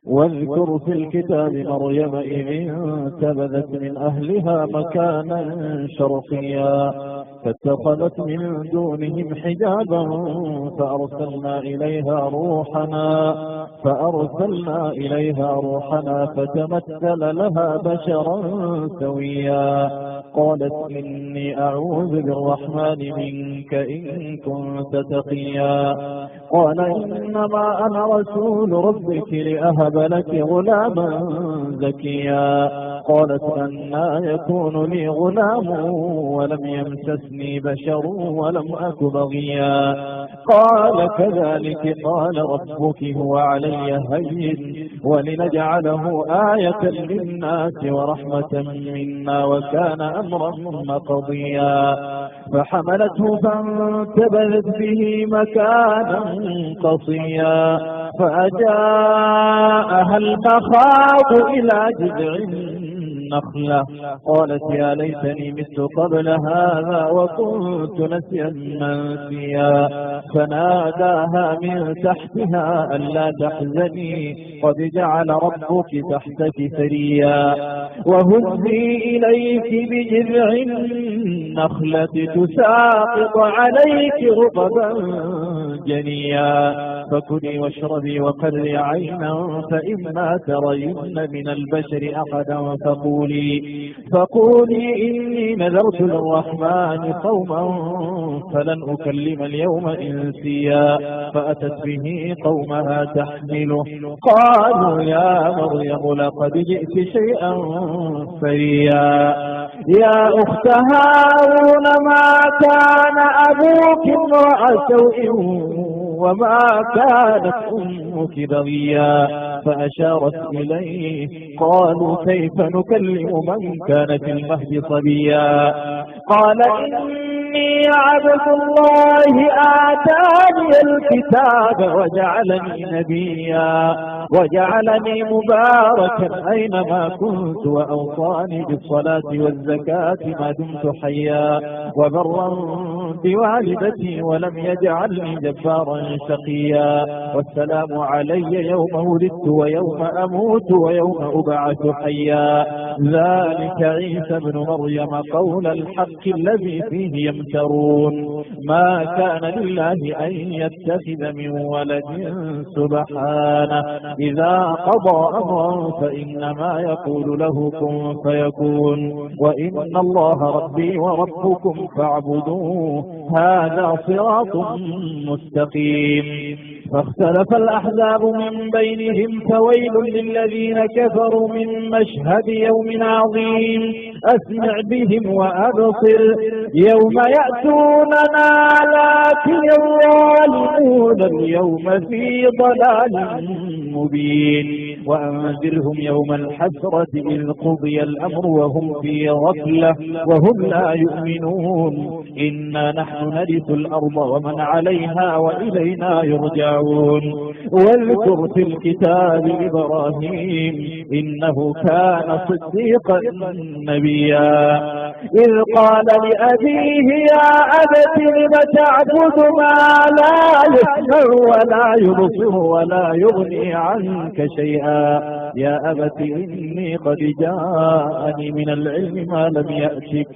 واذكر في الكتاب مريم إذ انتبذت من أهلها مكانا شرقيا فاتخذت من دونهم حجابا فأرسلنا إليها روحنا فتمثل لها بشرا سويا قالت إني أعوذ بالرحمن منك إن كنت تقيا قال إنما أنا رسول ربك لأهب لك غلاما زكيا قالت أنى يكون لي غلام ولم يمسسني بشر ولم أك بغيا قال كذلك قال ربك هو علي هين ولنجعله آية للناس ورحمة منا وكان أمرا مقضيا فحملته فانتبذت به مكانا قصيا فأجاءها المخاض إلى جذع النخلة قالت يا ليتني مت قبل هذا وكنت نسيا منسيا فناداها من تحتها ألا تحزني قد جعل ربك تحتك ثريا وهزي إليك بجذع النخلة تساقط عليك رطبا جنيا فكلي واشربي وقري عينا فإما ترين من البشر أحدا فقولي إني نذرت للرحمن صوما فلن أكلم اليوم إنسيا فأتت به قومها تحمله قالوا يا مريم لقد جئت شيئا فريا يا أخت هارون ما كان أبوك امرأ سوء وما كانت أمك بغيا فأشارت إليه قالوا كيف نكلم من كان في المهد صبيا قال إني عبد الله آتاني الكتاب وجعلني نبيا وجعلني مباركا أينما كنت وأوصاني بالصلاة والزكاة ما دمت حيا وبرا بوالدتي ولم يجعلني جبارا شقيا والسلام علي يوم ولدت ويوم أموت ويوم أبعث حيا ذلك عيسى بن مريم قول الحق الذي فيه يمترون ما كان لله أن يتخذ من ولد سبحانه إذا قضى أمرا فإنما يقول له كن فيكون وإن الله ربي وربكم فاعبدوه هذا صراط مستقيم فاختلف الأحزاب من بينهم فويل للذين كفروا من مشهد يوم عظيم أسمع بهم وأبصر يوم يأتوننا لكن الظالمون اليوم في ضلال مبين وأنذرهم يوم الحسرة إذ قضي الأمر وهم في غفلة وهم لا يؤمنون إنا نحن نرث الأرض ومن عليها وإلينا يرجعون واذكر في الكتاب إبراهيم إنه كان صديقا نبيا إذ قال لأبيه يا أبت لم تعبد ما لا يسمع ولا يبصر ولا يغني عنك شيئا يا أبت إني قد جاءني من العلم ما لم يأتك